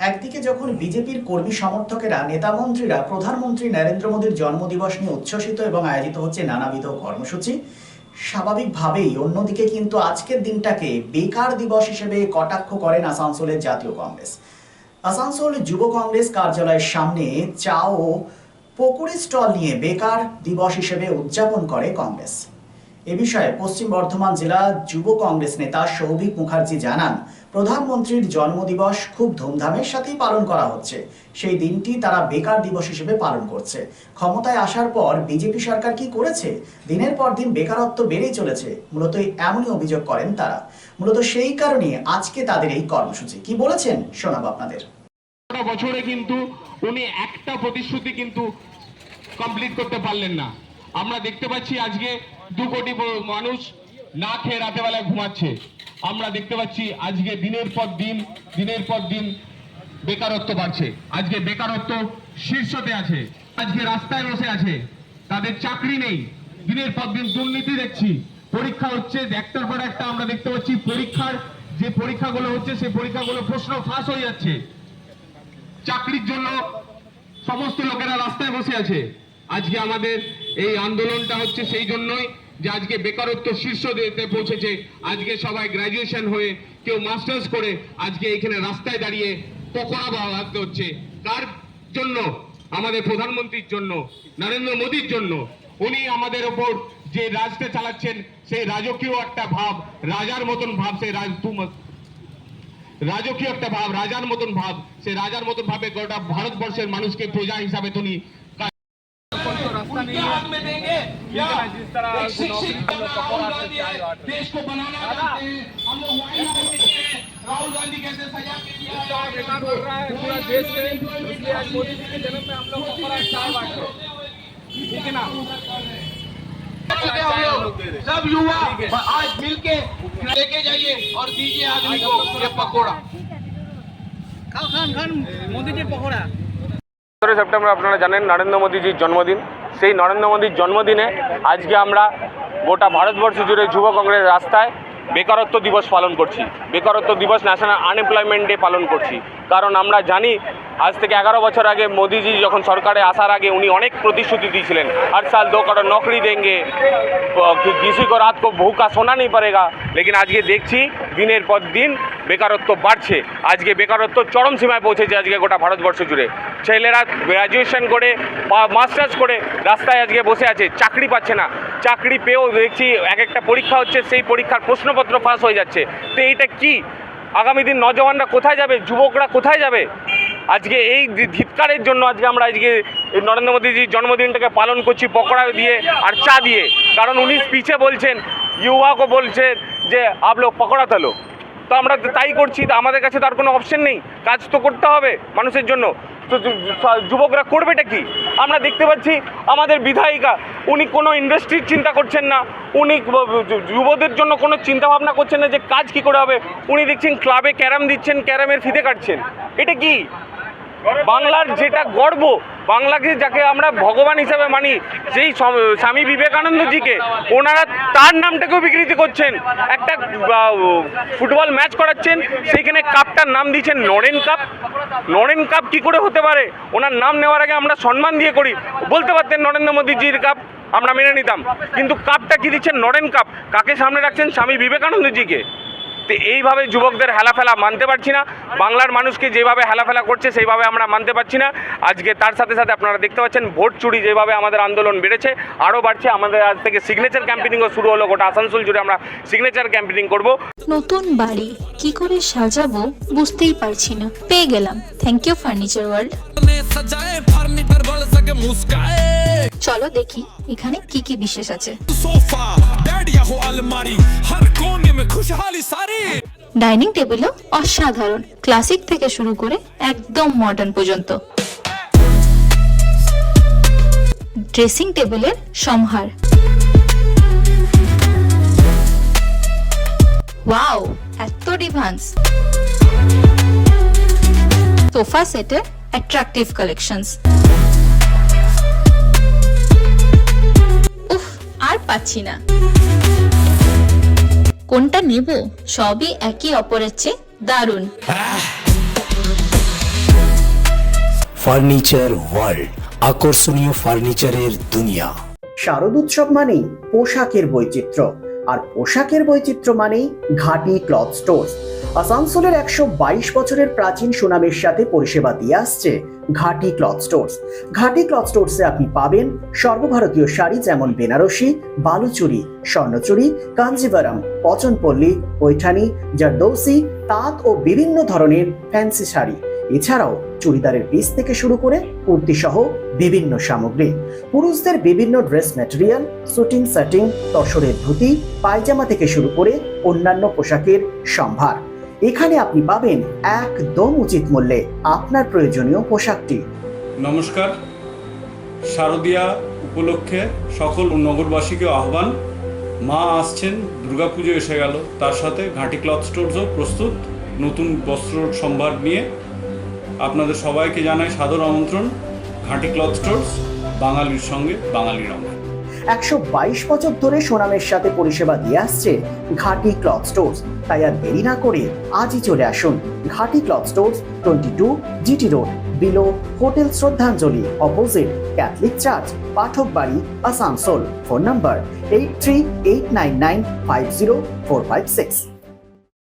একদিকে যখন বিজেপির কর্মী সমর্থকেরা নেতা মন্ত্রীরা প্রধানমন্ত্রী নরেন্দ্র মোদীর জন্মদিবস নিয়ে উচ্ছ্বসিত এবং আয়োজিত হচ্ছে নানাবিধ কর্মসূচি, স্বাভাবিকভাবেই অন্যদিকে কিন্তু আজকের দিনটাকে বেকার দিবস হিসেবে কটাক্ষ করেন আসানসোলের জাতীয় কংগ্রেস। আসানসোল যুব কংগ্রেস কার্যালয়ের সামনে চা ও পকোড়ি স্টল নিয়ে বেকার দিবস হিসেবে উদযাপন করে কংগ্রেস। এ বিষয়ে পশ্চিম বর্ধমান জেলা যুব কংগ্রেস নেতা সৌভিক মুখার্জি জানান, প্রধানমন্ত্রীর জন্মদিবস খুব ধুমধামের সাথেই পালন করা হচ্ছে। সেই দিনটি তারা বেকার দিবস হিসেবে পালন করছে। ক্ষমতায় আসার পর বিজেপি সরকার কি করেছে? দিনের পর দিন বেকারত্ব বেড়েই চলেছে। মূলত এমনই অভিযোগ করেন তারা। মূলত সেই কারণে আজকে তাদের এই কর্মসূচি। কি বলেছেন শোনাবো আপনাদের। বছরে কিন্তু উনি একটা প্রতিশ্রুতি কিন্তু কমপ্লিট করতে পারলেন না। আমরা দেখতে পাচ্ছি আজকে 2 কোটি মানুষ না খেয়ে রাতে বেলায় ঘুমাচ্ছে। আমরা দেখতে পাচ্ছি আজকে দিনের পর দিন বেকারত্ব বাড়ছে। আজকে বেকারত্ব শীর্ষতে আছে, আজকে রাস্তায় বসে আছে, তাদের চাকরি নেই। দিনের পর দিন দুর্নীতি দেখছি। পরীক্ষা হচ্ছে একটার পর একটা, আমরা দেখতে পাচ্ছি যে পরীক্ষাগুলো হচ্ছে সেই পরীক্ষাগুলো প্রশ্ন ফাঁস হয়ে যাচ্ছে। চাকরির জন্য সমস্ত লোকেরা রাস্তায় বসে আছে। আজকে আমাদের এই আন্দোলনটা হচ্ছে সেই জন্যই যে আজকে বেকারত্ব শীর্ষে পৌঁছেছে। আজকে সবাই গ্রাজুয়েশন হয়ে, কেউ মাস্টার্স করে আজকে এখানে রাস্তায় দাঁড়িয়ে পকোড়া ভাবতে হচ্ছে। কার জন্য? আমাদের প্রধানমন্ত্রীর জন্য, নরেন্দ্র মোদীর জন্য। উনি আমাদের ওপর যে রাজটা চালাচ্ছেন সেই রাজকীয় একটা ভাব, রাজার মতন ভাব, সেই রাজকীয় একটা ভাব, রাজার মতন ভাব, সেই রাজার মতন ভাবে গোটা ভারতবর্ষের মানুষকে প্রজা হিসাবে তিনি देश को बनाना चाहते हैं। हम लोग राहुल गांधी कैसे सजा के दिया है पूरा देश में, इसलिए आज मोदी जी के जन्म में हम लोग पकौड़ा चाय बांट रहे हैं, ठीक है ना। सब युवा आज मिलके लेके जाइए और दीजिए आदमी को ये पकौड़ा। खान मोदी जी पकौड़ा। 17 সেপ্টেম্বর আপনারা জানেন নরেন্দ্র মোদীজির জন্মদিন। সেই নরেন্দ্র মোদীর জন্মদিনে আজকে আমরা গোটা ভারতবর্ষ জুড়ে যুব কংগ্রেস রাস্তায় বেকারত্ব দিবস পালন করছি। বেকারত্ব দিবস, ন্যাশনাল আনএমপ্লয়মেন্ট ডে পালন করছি। কারণ আমরা জানি আজ থেকে 11 বছর আগে মোদীজি যখন সরকারে আসার আগে উনি অনেক প্রতিশ্রুতি দিয়েছিলেন। हर साल 2 करोड़ नौकरी देंगे, किसी को रात को भूखा सोना नहीं पड़ेगा। लेकिन আজকে দেখছি দিনের পর দিন বেকারত্ব বাড়ছে। আজকে বেকারত্ব চরম সীমায় পৌঁছেছে আজকে গোটা ভারতবর্ষ জুড়ে। ছেলেরা গ্র্যাজুয়েশন করে বা মাস্টার্স করে রাস্তায় আজকে বসে আছে, চাকরি পাচ্ছে না। চাকরি পেয়েও দেখছি এক একটা পরীক্ষা হচ্ছে, সেই পরীক্ষার প্রশ্নপত্র ফাঁস হয়ে যাচ্ছে। তো এইটা কি? আগামী দিন নজওয়ানরা কোথায় যাবে? যুবকরা কোথায় যাবে? আজকে এই ধিক্কারের জন্য আজকে আমরা নরেন্দ্র মোদীজির জন্মদিনটাকে পালন করছি পকোড়া দিয়ে আর চা দিয়ে। কারণ উনি স্পিচে বলছেন, युवाকে বলছেন যে আপ লোক পকোড়া তোলো। তো আমরা তাই করছি। তো আমাদের কাছে তার কোনো অপশন নেই, কাজ তো করতে হবে মানুষের জন্য। তো যুবকরা করবেটা কি? আমরা দেখতে পাচ্ছি আমাদের বিধায়িকা, উনি কোনো ইন্ডাস্ট্রির চিন্তা করছেন না, উনি যুবদের জন্য কোনো চিন্তা ভাবনা করছেন না যে কাজ কি করে হবে। উনি দেখছেন ক্লাবে ক্যারাম দিচ্ছেন, ক্যারামের ফিতে কাটছেন। এটা কি? বাংলার যেটা গর্ব, বাংলাকে যাকে আমরা ভগবান হিসেবে মানি, সেই স্বামী বিবেকানন্দজিকে, ওনারা তার নামটাকেও বিকৃতি করছেন। একটা ফুটবল ম্যাচ করাচ্ছেন, সেইখানে কাপটার নাম দিয়েছেন নরেন কাপ। নরেন কাপ কী করে হতে পারে? ওনার নাম নেওয়ার আগে আমরা সম্মান দিয়ে করি। বলতে পারতেন নরেন্দ্র মোদীজির কাপ, আমরা মেনে নিতাম। কিন্তু কাপটা কি দিচ্ছেন? নরেন কাপ। কাকে সামনে রাখছেন? স্বামী বিবেকানন্দজিকে। তো এইভাবে যুবকদের হেলাফেলা মানতে পারছি না। বাংলার মানুষকে যেভাবে হেলাফেলা করছে সেইভাবে আমরা মানতে পারছি না। আজকে তার সাথে সাথে আপনারা দেখতে পাচ্ছেন ভোট চুরি যেভাবে আমাদের আন্দোলন বেড়েছে, আরও বাড়ছে। আমাদের আজ থেকে সিগনেচার ক্যাম্পেনিংও শুরু হলো। গোটা আসানসোল জুড়ে আমরা সিগনেচার ক্যাম্পেনিং করব। নতুন বাড়ি কি করে সাজাবো বুঝতেই পারছি না। পেয়ে গেলাম থ্যাংক ইউ ফার্নিচার ওয়ার্ল্ড। চলো দেখি এখানে কি কি বিশেষ আছে। ডাইনিং টেবিলও অসাধারণ, ক্লাসিক থেকে শুরু করে একদম মডার্ন পর্যন্ত। ড্রেসিং টেবিলের সম্ভার, ওয়াও এত ডিভান্স। সোফা সেটের অ্যাট্রাকটিভ কালেকশনস। উফ, আর পাচ্ছি না। কোনটা নেব? সবই একে অপরের চেয়ে দারুণ। ফার্নিচার ওয়ার্ল্ড, আকর্ষণীয় ফার্নিচারের দুনিয়া। শারদোৎসব মানেই পোশাকের বৈচিত্র্য, আর পোশাকের বৈচিত্র্য মানেই ঘাটি ক্লথ স্টোর। আসানসোলের 122 বছরের প্রাচীন সুনামের সাথে পরিষেবা দিয়ে আসছে ঘাটি ক্লথ স্টোরস। ঘাটি ক্লথ স্টোরসে আপনি পাবেন সর্বভারতীয় শাড়ি যেমন বেনারসি, বালুচুরি, স্বর্ণচুরি, কাঞ্জিভারাম, পচনপল্লী, পৈঠানি, জারদৌসি, তাঁত ও বিভিন্ন ধরনের ফ্যান্সি শাড়ি। এছাড়াও চুড়িদারের পিস থেকে শুরু করে কুর্তি সহ বিভিন্ন সামগ্রী, পুরুষদের বিভিন্ন ড্রেস ম্যাটেরিয়াল, শুটিং সেটিং, তসরের ধুতি, পায়জামা থেকে শুরু করে অন্যান্য পোশাকের সম্ভার। এখানে আপনি পাবেন একদম উচিত মূল্যে আপনার প্রয়োজনীয় পোশাকটি। নমস্কার, শারদীয়া উপলক্ষে সকল নগরবাসীকে আহ্বান। মা আসছেন, দুর্গাপুজো এসে গেল, তার সাথে ঘাটি ক্লথ স্টোরসও প্রস্তুত নতুন বস্ত্র সম্ভার নিয়ে। আপনাদের সবাইকে জানাই সাদর আমন্ত্রণ। ঘাটি ক্লথ স্টোরস, বাঙালির সঙ্গে বাঙালির রঙ। 122 বছর ধরে সুনামের সাথে পরিষেবা দিয়ে আসছে ঘাটি ক্লথ স্টোরস। তাই আর দেরি না করে আজই চলে আসুন ঘাটি cloth stores, 22 GT road, below hotel শ্রদ্ধাঞ্জলি, অপোজিট ক্যাথলিক চার্চ, পাঠক বাড়ি, আসানসোল। Phone number 8389950456।